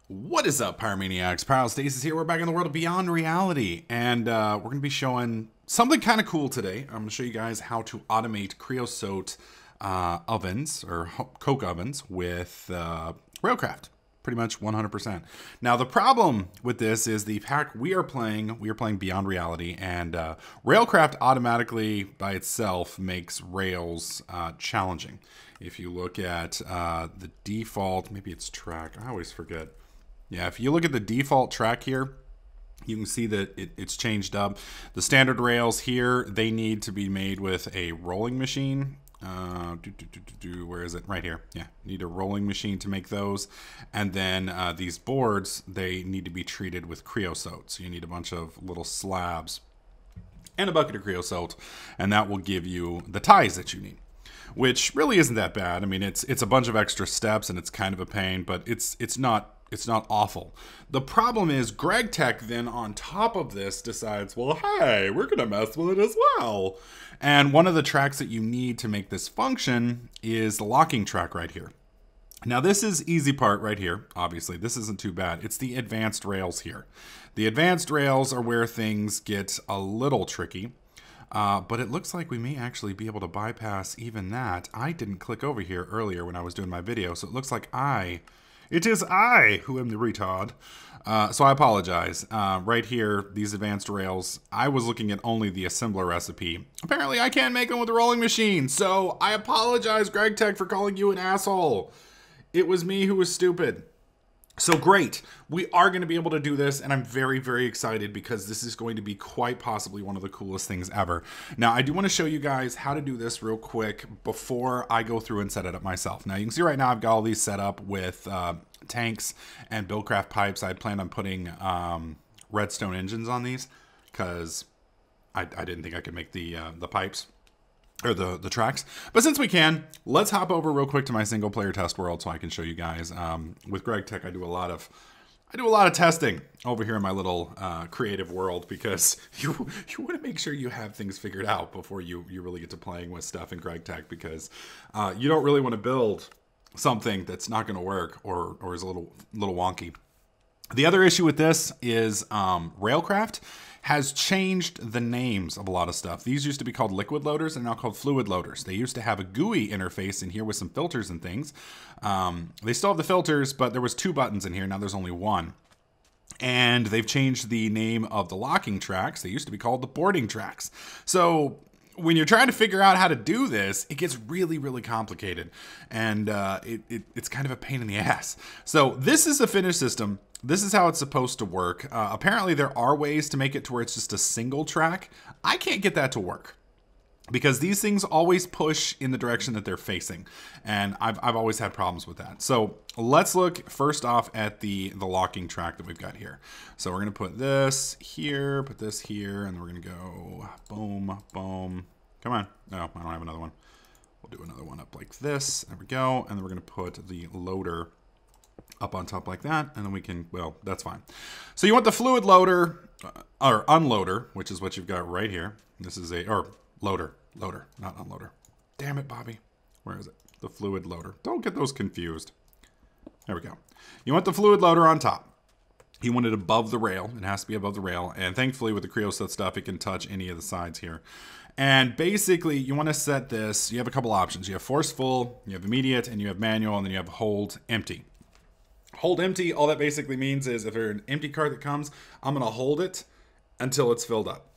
What is up, Pyromaniacs? Pyrostasis here. We're back in the world of Beyond Reality, and we're going to be showing something kind of cool today. I'm going to show you guys how to automate creosote ovens, or coke ovens, with Railcraft. Pretty much 100%. Now, the problem with this is the pack we are playing Beyond Reality, and Railcraft automatically, by itself, makes Rails challenging. If you look at the default, maybe it's track, I always forget. Yeah, if you look at the default track here, you can see that it's changed up. The standard rails here, they need to be made with a rolling machine. Where is it? Right here. Yeah, need a rolling machine to make those. And then these boards, they need to be treated with creosote. So you need a bunch of little slabs and a bucket of creosote, and that will give you the ties that you need. Which really isn't that bad. I mean, it's a bunch of extra steps and it's kind of a pain, but it's not awful. The problem is GregTech then on top of this decides, well, hey, we're gonna mess with it as well. And one of the tracks that you need to make this function is the locking track right here. Now this is easy part right here. Obviously, this isn't too bad. It's the advanced rails here. The advanced rails are where things get a little tricky. But it looks like we may actually be able to bypass even that. I didn't click over here earlier when I was doing my video, so it looks like it is I who am the retard. So I apologize. Right here, these advanced rails, I was looking at only the assembler recipe. Apparently I can't make them with a rolling machine, so I apologize, GregTech, for calling you an asshole. It was me who was stupid. So great, we are going to be able to do this, and I'm very, very excited because this is going to be quite possibly one of the coolest things ever. Now, I do want to show you guys how to do this real quick before I go through and set it up myself. Now, you can see right now I've got all these set up with tanks and Buildcraft pipes. I had planned on putting redstone engines on these because I didn't think I could make the pipes. Or the tracks. But since we can, let's hop over real quick to my single player test world so I can show you guys. With GregTech, I do a lot of testing over here in my little creative world because you want to make sure you have things figured out before you really get to playing with stuff in GregTech, because you don't really want to build something that's not going to work or is a little wonky. The other issue with this is Railcraft has changed the names of a lot of stuff. These used to be called liquid loaders and now called fluid loaders. They used to have a GUI interface in here with some filters and things. They still have the filters, but there was 2 buttons in here. Now there's only 1. And they've changed the name of the locking tracks. They used to be called the boarding tracks. So when you're trying to figure out how to do this, it gets really, really complicated. And it's kind of a pain in the ass. So this is the finished system. This is how it's supposed to work. Apparently there are ways to make it to where it's just a single track. I can't get that to work because these things always push in the direction that they're facing. And I've always had problems with that. So let's look first off at the locking track that we've got here. So we're gonna put this here, put this here, and we're gonna go boom, boom. Come on. No, I don't have another one. We'll do another one up like this. There we go. And then we're gonna put the loader up on top like that, and then we can, well, that's fine. So you want the fluid loader, or unloader, which is what you've got right here. This is or loader, not unloader. Damn it, Bobby. Where is it? The fluid loader. Don't get those confused. There we go. You want the fluid loader on top. You want it above the rail. It has to be above the rail, and thankfully with the creosote stuff, it can touch any of the sides here. And basically, you want to set this, you have a couple options. You have force full, you have immediate, and you have manual, and then you have hold empty. Hold empty, all that basically means is if there's an empty cart that comes, I'm going to hold it until it's filled up.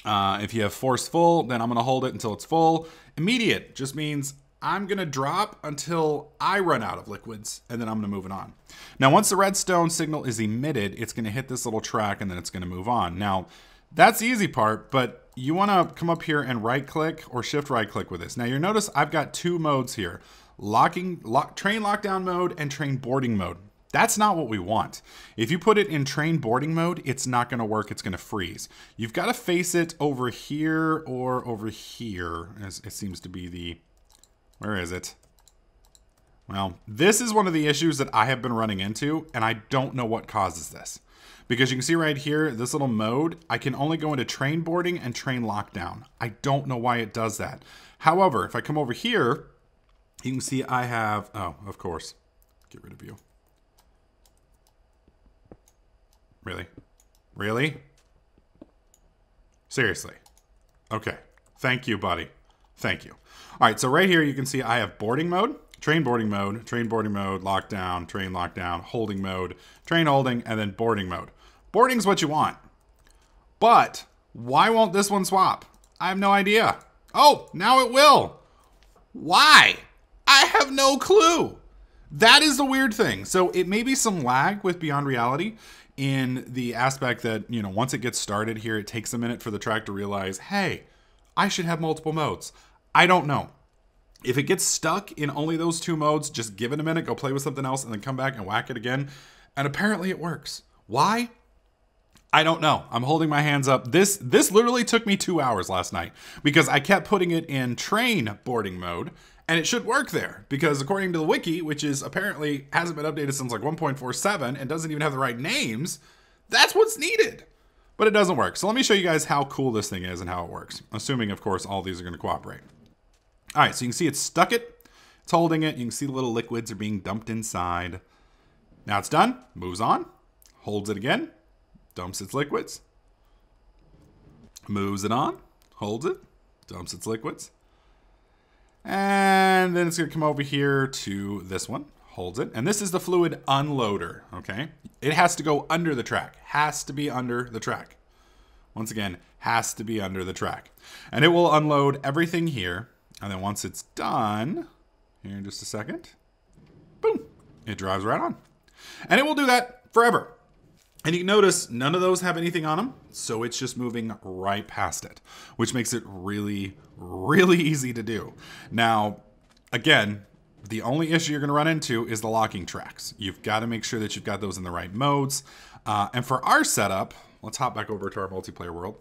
If you have force full, then I'm going to hold it until it's full. Immediate just means I'm going to drop until I run out of liquids, and then I'm going to move it on. Now, once the redstone signal is emitted, it's going to hit this little track, and then it's going to move on. Now, that's the easy part, but you want to come up here and right-click or shift right-click with this. Now, you'll notice I've got 2 modes here. Train lockdown mode and train boarding mode. That's not what we want. If you put it in train boarding mode, it's not going to work. It's going to freeze. You've got to face it over here or over here, as it seems to be the... Where is it? Well, this is one of the issues that I have been running into, and I don't know what causes this. Because you can see right here, this little mode, I can only go into train boarding and train lockdown. I don't know why it does that. However, if I come over here, you can see I have, oh, of course, get rid of you. Really? Really? Seriously. Okay. Thank you, buddy. Thank you. All right, so right here you can see I have boarding mode, train boarding mode, lockdown, holding mode, train holding, and then boarding mode. Boarding's what you want. But why won't this one swap? I have no idea. Oh, now it will. Why? I have no clue. That is the weird thing. So it may be some lag with Beyond Reality in the aspect that, you know, once it gets started here, it takes a minute for the track to realize, hey, I should have multiple modes. I don't know. If it gets stuck in only those two modes, just give it a minute, go play with something else, and then come back and whack it again. And apparently it works. Why? I don't know. I'm holding my hands up. This literally took me 2 hours last night because I kept putting it in train boarding mode, and it should work there because according to the wiki, which is apparently hasn't been updated since like 1.47 and doesn't even have the right names, that's what's needed. But it doesn't work. So let me show you guys how cool this thing is and how it works. Assuming, of course, all these are going to cooperate. All right, so you can see it's stuck it. It's holding it. You can see the little liquids are being dumped inside. Now it's done. Moves on. Holds it again. Dumps its liquids. Moves it on. Holds it. Dumps its liquids. And then it's going to come over here to this one. Holds it. And this is the fluid unloader, okay? It has to go under the track. Has to be under the track. Once again, has to be under the track. And it will unload everything here. And then once it's done, here in just a second, boom, it drives right on. And it will do that forever. And you can notice none of those have anything on them, so it's just moving right past it, which makes it really, really easy to do. Now, again, the only issue you're going to run into is the locking tracks. You've got to make sure that you've got those in the right modes. And for our setup, let's hop back over to our multiplayer world.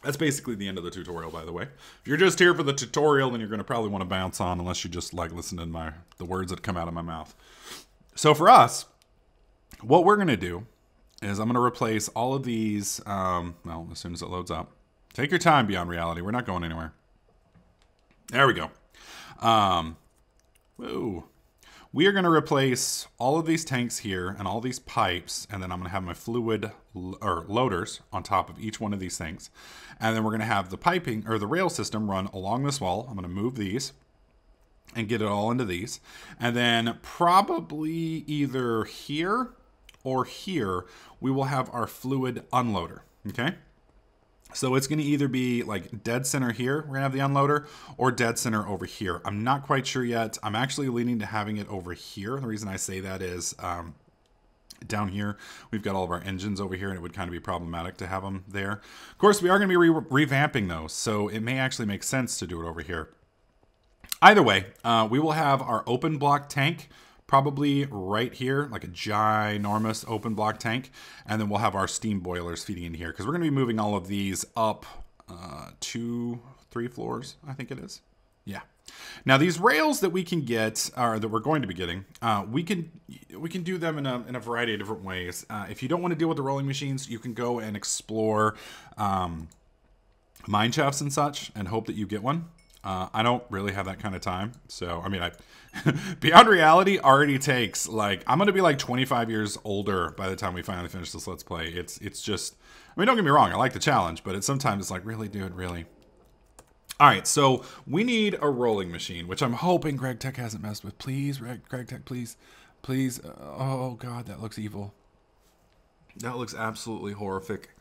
That's basically the end of the tutorial, by the way. If you're just here for the tutorial, then you're going to probably want to bounce on unless you just like listening to the words that come out of my mouth. So for us, what we're going to do is I'm going to replace all of these, well, as soon as it loads up. Take your time, Beyond Reality. We're not going anywhere. There we go. Whoa. We are going to replace all of these tanks here and all these pipes, and then I'm going to have my fluid or loaders on top of each one of these things. And then we're going to have the piping or the rail system run along this wall. I'm going to move these and get it all into these. And then probably either here or here, we will have our fluid unloader, okay? So it's going to either be like dead center here, we're going to have the unloader, or dead center over here. I'm not quite sure yet. I'm actually leaning to having it over here. The reason I say that is down here, we've got all of our engines over here, and it would kind of be problematic to have them there. Of course, we are going to be revamping those, so it may actually make sense to do it over here. Either way, we will have our open block tank probably right here, like a ginormous open block tank. And then we'll have our steam boilers feeding in here because we're going to be moving all of these up 2, 3 floors, I think it is. Yeah. Now these rails that we can get, or that we're going to be getting, we can do them in a variety of different ways. If you don't want to deal with the rolling machines, you can go and explore mine shafts and such and hope that you get one. I don't really have that kind of time. So, I mean, Beyond Reality already takes, like, I'm going to be like 25 years older by the time we finally finish this Let's Play. It's just, I mean, don't get me wrong. I like the challenge, but sometimes it's like, really, dude, really? All right, so we need a rolling machine, which I'm hoping Greg Tech hasn't messed with. Please, Greg Tech, please, please. Oh, God, that looks evil. That looks absolutely horrific.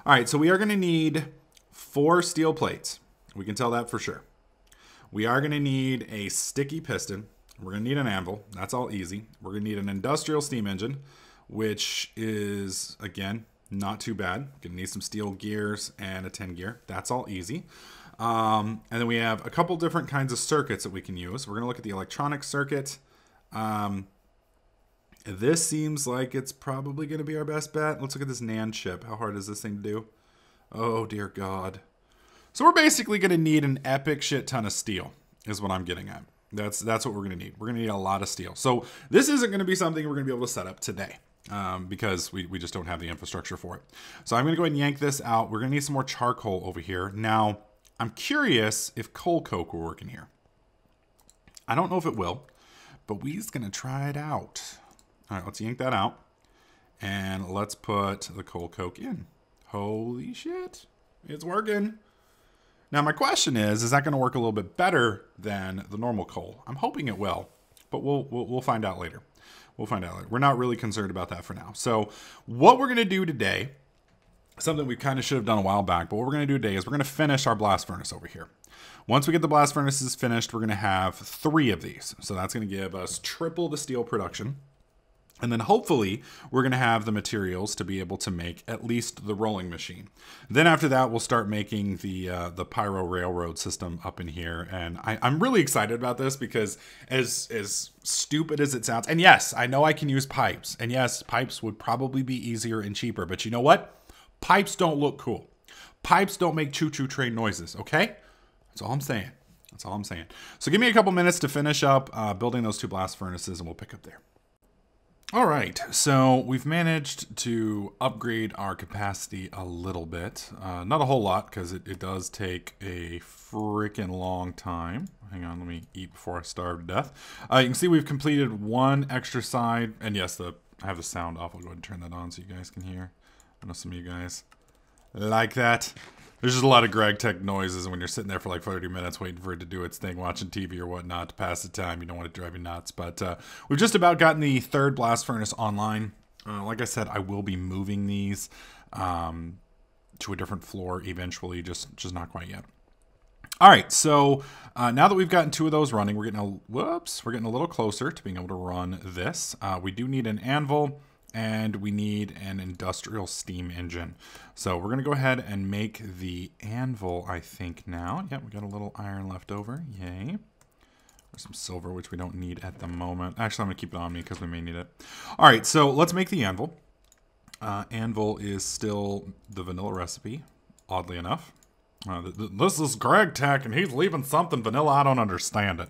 All right, so we are going to need 4 steel plates. We can tell that for sure. We are going to need a sticky piston. We're going to need an anvil. That's all easy. We're going to need an industrial steam engine, which is, again, not too bad. Going to need some steel gears and a 10 gear. That's all easy. And then we have a couple different kinds of circuits that we can use. We're going to look at the electronic circuit. This seems like it's probably going to be our best bet. Let's look at this NAND chip. How hard is this thing to do? Oh, dear God. So we're basically going to need an epic shit ton of steel is what I'm getting at. That's what we're going to need. We're going to need a lot of steel. So this isn't going to be something we're going to be able to set up today because we just don't have the infrastructure for it. So I'm going to go ahead and yank this out. We're going to need some more charcoal over here. Now, I'm curious if coal coke will work in here. I don't know if it will, but we're just going to try it out. All right, let's yank that out. And let's put the coal coke in. Holy shit. It's working. Now my question is that going to work a little bit better than the normal coal? I'm hoping it will, but we'll find out later. We'll find out later. We're not really concerned about that for now. So what we're going to do today, something we kind of should have done a while back, but what we're going to do today is we're going to finish our blast furnace over here. Once we get the blast furnaces finished, we're going to have 3 of these. So that's going to give us triple the steel production. And then hopefully we're going to have the materials to be able to make at least the rolling machine. Then after that, we'll start making the pyro railroad system up in here. And I'm really excited about this because as stupid as it sounds, and yes, I know I can use pipes. And yes, pipes would probably be easier and cheaper. But you know what? Pipes don't look cool. Pipes don't make choo-choo train noises, okay? That's all I'm saying. That's all I'm saying. So give me a couple minutes to finish up building those 2 blast furnaces and we'll pick up there. All right, so we've managed to upgrade our capacity a little bit. Not a whole lot, because it does take a freaking long time. Hang on, let me eat before I starve to death. You can see we've completed 1 extra side. And yes, I have the sound off. I'll go ahead and turn that on so you guys can hear. I know some of you guys like that. There's just a lot of Greg Tech noises, and when you're sitting there for like 30 minutes waiting for it to do its thing, watching TV or whatnot to pass the time, you don't want to drive you nuts. But we've just about gotten the 3rd blast furnace online. Like I said, I will be moving these to a different floor eventually, just not quite yet. All right, so now that we've gotten 2 of those running, we're getting a little closer to being able to run this. We do need an anvil. And we need an industrial steam engine. So we're going to go ahead and make the anvil, I think, now. Yep, we got a little iron left over. Yay. There's some silver, which we don't need at the moment. Actually, I'm going to keep it on me because we may need it. All right, so let's make the anvil. Anvil is still the vanilla recipe, oddly enough. This is Greg Tech, and he's leaving something vanilla. I don't understand it.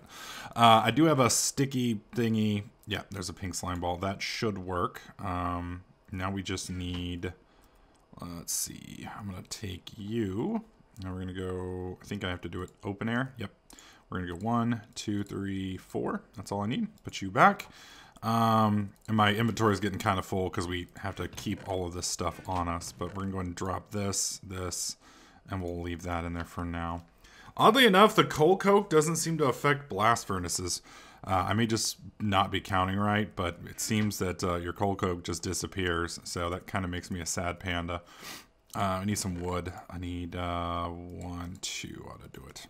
I do have a sticky thingy. Yeah, there's a pink slime ball. That should work. Now we just need, let's see. I'm going to take you. Now we're going to go, I think I have to do it open air. Yep. We're going to go 1, 2, 3, 4. That's all I need. Put you back. And my inventory is getting kind of full because we have to keep all of this stuff on us. But we're going to go ahead and drop this, and we'll leave that in there for now. Oddly enough, the coal coke doesn't seem to affect blast furnaces. I may just not be counting right, but it seems that your coal coke just disappears. So that kind of makes me a sad panda. I need some wood. I need 1, 2 ought to do it.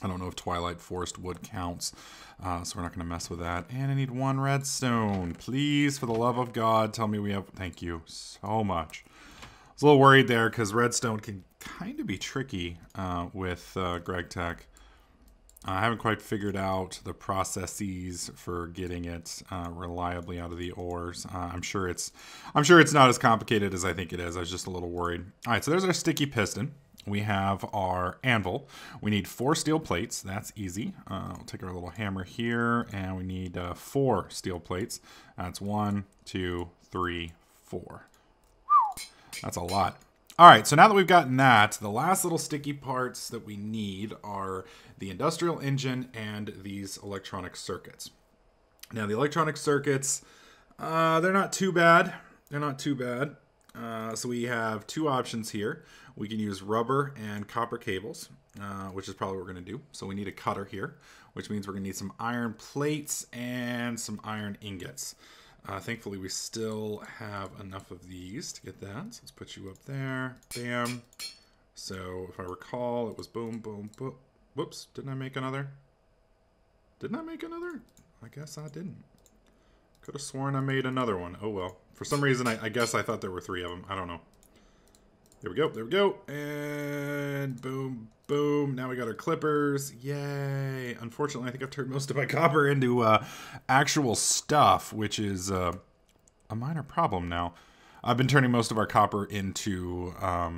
I don't know if Twilight Forest wood counts, so we're not going to mess with that. And I need 1 redstone. Please, for the love of God, tell me we have... Thank you so much. I was a little worried there because redstone can kind of be tricky with Greg Tech. I haven't quite figured out the processes for getting it reliably out of the ores. I'm sure it's not as complicated as I think it is. I was just a little worried. All right, so there's our sticky piston. We have our anvil. We need 4 steel plates. That's easy. We'll take our little hammer here, and we need 4 steel plates. That's 1, 2, 3, 4. That's a lot. All right, so now that we've gotten that, the last little sticky parts that we need are the industrial engine and these electronic circuits. Now, the electronic circuits, they're not too bad. They're not too bad. So we have 2 options here. We can use rubber and copper cables, which is probably what we're going to do. So we need a cutter here, which means we're going to need some iron plates and some iron ingots. Thankfully, we still have enough of these to get that. So let's put you up there. Bam. So if I recall, it was boom, boom, boom. Whoops. Didn't I make another? Didn't I make another? I guess I didn't. Could have sworn I made another one. Oh, well. For some reason, I guess I thought there were 3 of them. I don't know. There we go. There we go. And boom, boom. Now we got our clippers. Yay. Unfortunately, I think I've turned most of my copper into actual stuff, which is a minor problem now. I've been turning most of our copper into, what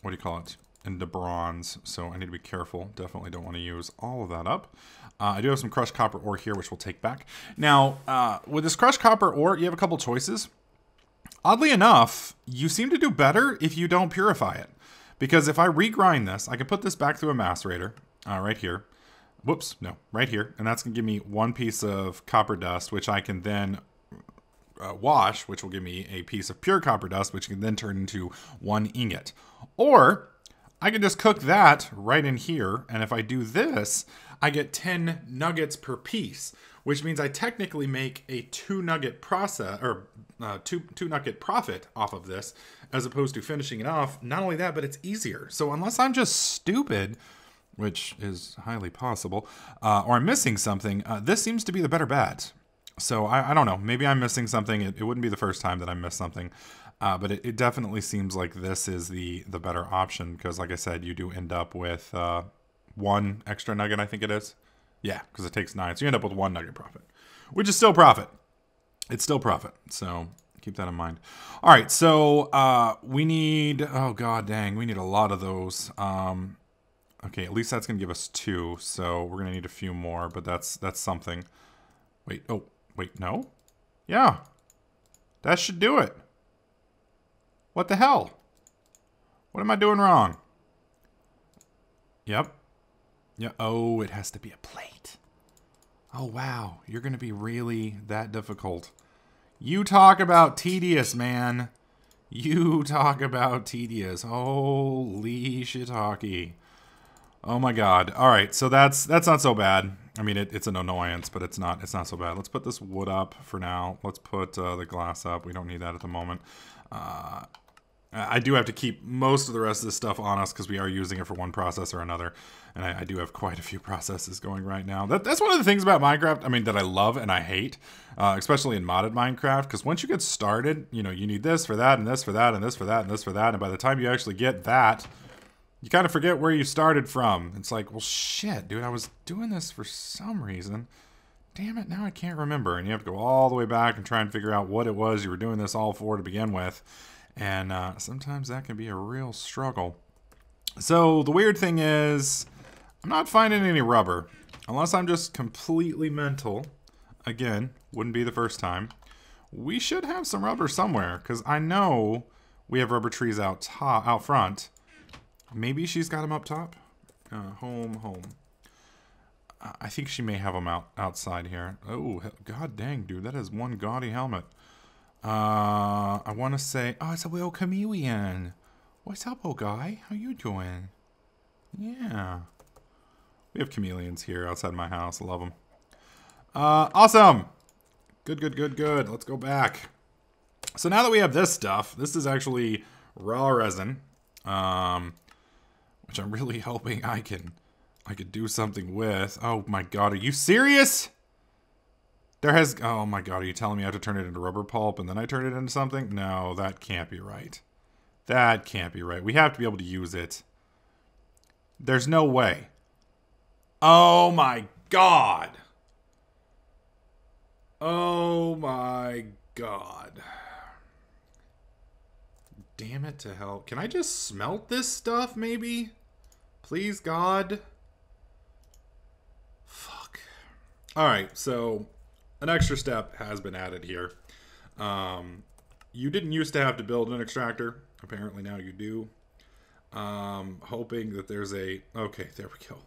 do you call it? Into bronze. So I need to be careful. Definitely don't want to use all of that up. I do have some crushed copper ore here, which we'll take back. Now, with this crushed copper ore, you have a couple choices. Oddly enough, you seem to do better if you don't purify it. Because if I regrind this, I can put this back through a macerator right here. Whoops, no, right here. And that's going to give me 1 piece of copper dust, which I can then wash, which will give me a piece of pure copper dust, which can then turn into 1 ingot. Or I can just cook that right in here, and if I do this, I get 10 nuggets per piece, which means I technically make a 2 nugget process, or two nugget profit off of this, as opposed to finishing it off. Not only that, but it's easier. So unless I'm just stupid, which is highly possible, or I'm missing something, this seems to be the better bet. So I don't know. Maybe I'm missing something. It wouldn't be the first time that I missed something. But it definitely seems like this is the better option because, like I said, you do end up with 1 extra nugget, I think it is. Yeah, because it takes 9. So you end up with 1 nugget profit, which is still profit. It's still profit. So keep that in mind. All right, so we need... Oh, god dang. We need a lot of those. Okay, at least that's going to give us 2. So we're going to need a few more, but that's something. Wait, oh, wait, no? Yeah. That should do it. What the hell? What am I doing wrong? Yep. Yeah. Oh, it has to be a plate. Oh, wow. You're going to be really that difficult. You talk about tedious, man. You talk about tedious. Holy shiitake. Oh my god. All right, so that's not so bad. I mean, it's an annoyance, but it's not so bad. Let's put this wood up for now. Let's put the glass up. We don't need that at the moment. I do have to keep most of the rest of this stuff on us because we are using it for one process or another. And I do have quite a few processes going right now. That's one of the things about Minecraft, I mean, that I love and I hate, especially in modded Minecraft. Because once you get started, you know, you need this for that and this for that and this for that and this for that. And by the time you actually get that, you kind of forget where you started from. It's like, well, shit, dude, I was doing this for some reason. Damn it, now I can't remember. And you have to go all the way back and try and figure out what it was you were doing this all for to begin with. And sometimes that can be a real struggle. So the weird thing is, I'm not finding any rubber. Unless I'm just completely mental. Again, wouldn't be the first time. We should have some rubber somewhere, because I know we have rubber trees out front. Maybe she's got them up top? Home. I think she may have them outside here. Oh, god dang, dude. That is one gaudy helmet. I want to say... Oh, it's a little chameleon. What's up, old guy? How you doing? Yeah. We have chameleons here outside my house. I love them. Awesome! Good. Let's go back. So now that we have this stuff, this is actually raw resin. Which I'm really hoping I could do something with. Oh my god, are you serious? Oh my god, are you telling me I have to turn it into rubber pulp and then I turn it into something? No, that can't be right. That can't be right. We have to be able to use it. There's no way. Oh my god. Oh my god. Damn it to hell. Can I just smelt this stuff, maybe? Please, God? Fuck. Alright, so an extra step has been added here. You didn't used to have to build an extractor. Apparently now you do. Hoping that there's a... Okay, there we go.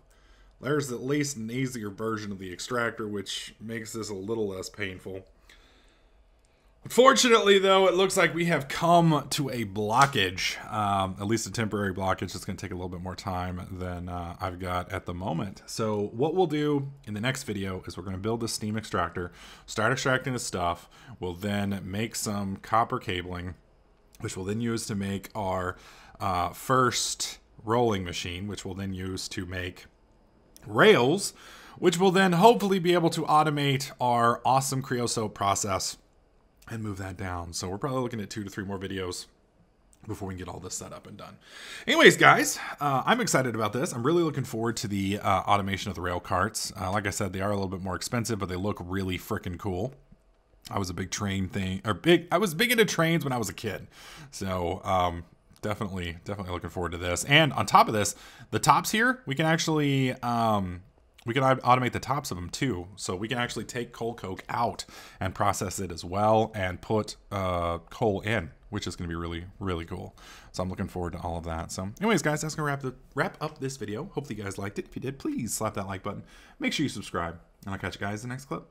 There's at least an easier version of the extractor, which makes this a little less painful. Unfortunately, though, it looks like we have come to a blockage, at least a temporary blockage. It's going to take a little bit more time than I've got at the moment. So what we'll do in the next video is we're going to build this steam extractor, start extracting the stuff. We'll then make some copper cabling, which we'll then use to make our first rolling machine, which we'll then use to make rails, which will then hopefully be able to automate our awesome creosote process and move that down. So we're probably looking at 2 to 3 more videos before we can get all this set up and done. Anyways, guys, I'm excited about this. I'm really looking forward to the automation of the rail carts. Like I said, they are a little bit more expensive, but they look really freaking cool. I was a big train thing, I was big into trains when I was a kid. So definitely looking forward to this. And on top of this, the tops here, we can actually we can automate the tops of them too. So we can actually take coal coke out and process it as well and put coal in, which is going to be really, really cool. So I'm looking forward to all of that. So anyways, guys, that's going to wrap up this video. Hopefully you guys liked it. If you did, please slap that like button. Make sure you subscribe. And I'll catch you guys in the next clip.